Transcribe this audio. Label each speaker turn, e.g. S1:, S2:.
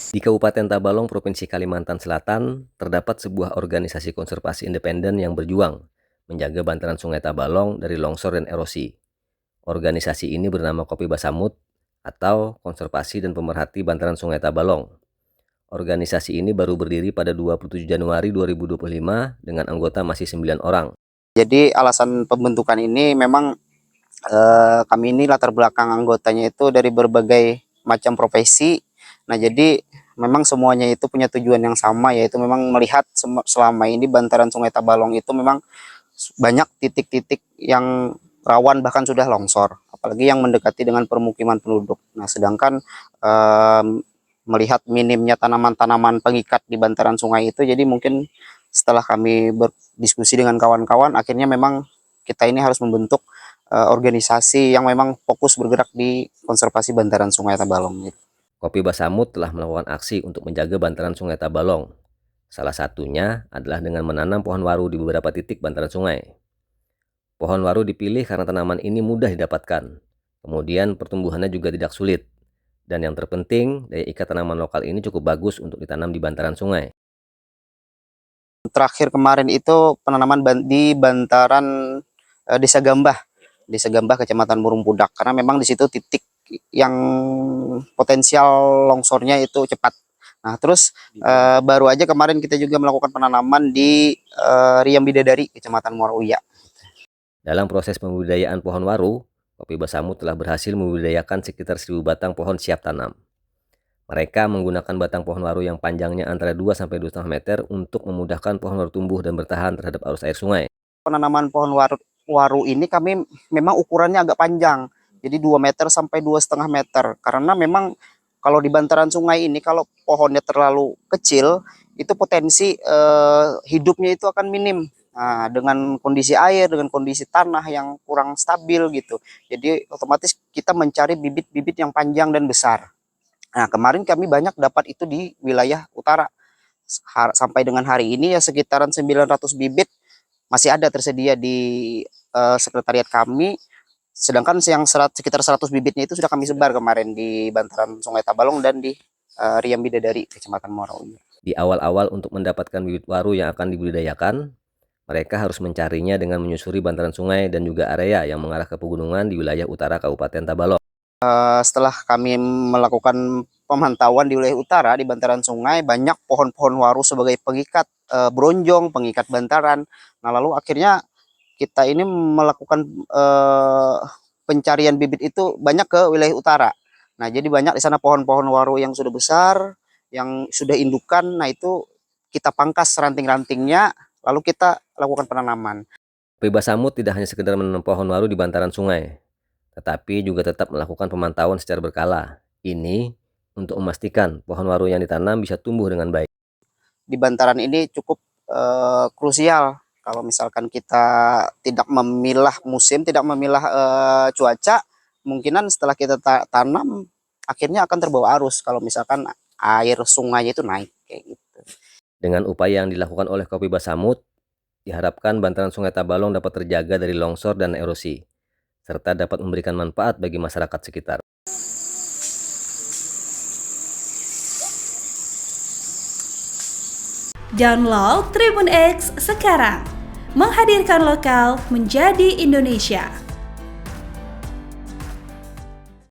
S1: Di Kabupaten Tabalong, Provinsi Kalimantan Selatan, terdapat sebuah organisasi konservasi independen yang berjuang menjaga bantaran Sungai Tabalong dari longsor dan erosi. Organisasi ini bernama Kopi Basamut atau Konservasi dan Pemerhati Bantaran Sungai Tabalong. Organisasi ini baru berdiri pada 27 Januari 2025 dengan anggota masih 9 orang.
S2: Jadi alasan pembentukan ini memang kami ini latar belakang anggotanya itu dari berbagai macam profesi. Nah, jadi memang semuanya itu punya tujuan yang sama, yaitu memang melihat selama ini bantaran Sungai Tabalong itu memang banyak titik-titik yang rawan bahkan sudah longsor, apalagi yang mendekati dengan permukiman penduduk. Nah, sedangkan melihat minimnya tanaman-tanaman pengikat di bantaran sungai itu, jadi mungkin setelah kami berdiskusi dengan kawan-kawan, akhirnya memang kita ini harus membentuk organisasi yang memang fokus bergerak di konservasi bantaran Sungai Tabalong.
S1: Kopi Basamut telah melakukan aksi untuk menjaga bantaran Sungai Tabalong. Salah satunya adalah dengan menanam pohon waru di beberapa titik bantaran sungai. Pohon waru dipilih karena tanaman ini mudah didapatkan. Kemudian pertumbuhannya juga tidak sulit. Dan yang terpenting, daya ikat tanaman lokal ini cukup bagus untuk ditanam di bantaran sungai.
S2: Terakhir kemarin itu penanaman di bantaran Desa Gambah, Kecamatan Murung Pudak, karena memang di situ titik yang potensial longsornya itu cepat. Nah, terus baru aja kemarin kita juga melakukan penanaman di Riam Bidadari, Kecamatan Muara.
S1: Dalam proses pembudidayaan pohon waru, Kopi Basamut telah berhasil membudidayakan sekitar 1.000 batang pohon siap tanam. Mereka menggunakan batang pohon waru yang panjangnya antara 2-2,5 meter untuk memudahkan pohon waru tumbuh dan bertahan terhadap arus air sungai.
S2: Penanaman pohon waru ini kami memang ukurannya agak panjang, jadi 2 meter sampai 2,5 meter, karena memang kalau di bantaran sungai ini kalau pohonnya terlalu kecil itu potensi hidupnya itu akan minim. Nah, dengan kondisi air, dengan kondisi tanah yang kurang stabil gitu, jadi otomatis kita mencari bibit-bibit yang panjang dan besar. Nah, kemarin kami banyak dapat itu di wilayah utara. Sampai dengan hari ini ya sekitaran 900 bibit masih ada tersedia di sekretariat kami. Sedangkan yang sekitar 100 bibitnya itu sudah kami sebar kemarin di bantaran Sungai Tabalong dan di Riam Bidadari, Kecamatan Muara.
S1: Di awal-awal untuk mendapatkan bibit waru yang akan dibudidayakan, mereka harus mencarinya dengan menyusuri bantaran sungai dan juga area yang mengarah ke pegunungan di wilayah utara Kabupaten Tabalong.
S2: Setelah kami melakukan pemantauan di wilayah utara di bantaran sungai, banyak pohon-pohon waru sebagai pengikat bronjong, pengikat bantaran. Nah, lalu akhirnya kita ini melakukan pencarian bibit itu banyak ke wilayah utara. Nah, jadi banyak di sana pohon-pohon waru yang sudah besar, yang sudah indukan. Nah, itu kita pangkas ranting-rantingnya, lalu kita lakukan penanaman.
S1: Kopi Basamut tidak hanya sekedar menanam pohon waru di bantaran sungai, tetapi juga tetap melakukan pemantauan secara berkala. Ini untuk memastikan pohon waru yang ditanam bisa tumbuh dengan baik.
S2: Di bantaran ini cukup krusial. Kalau misalkan kita tidak memilah musim, tidak memilah cuaca, kemungkinan setelah kita tanam, akhirnya akan terbawa arus kalau misalkan air sungainya itu naik kayak gitu.
S1: Dengan upaya yang dilakukan oleh Kopi Basamut, diharapkan bantaran Sungai Tabalong dapat terjaga dari longsor dan erosi, serta dapat memberikan manfaat bagi masyarakat sekitar.
S3: Download Tribun X sekarang, menghadirkan lokal menjadi Indonesia.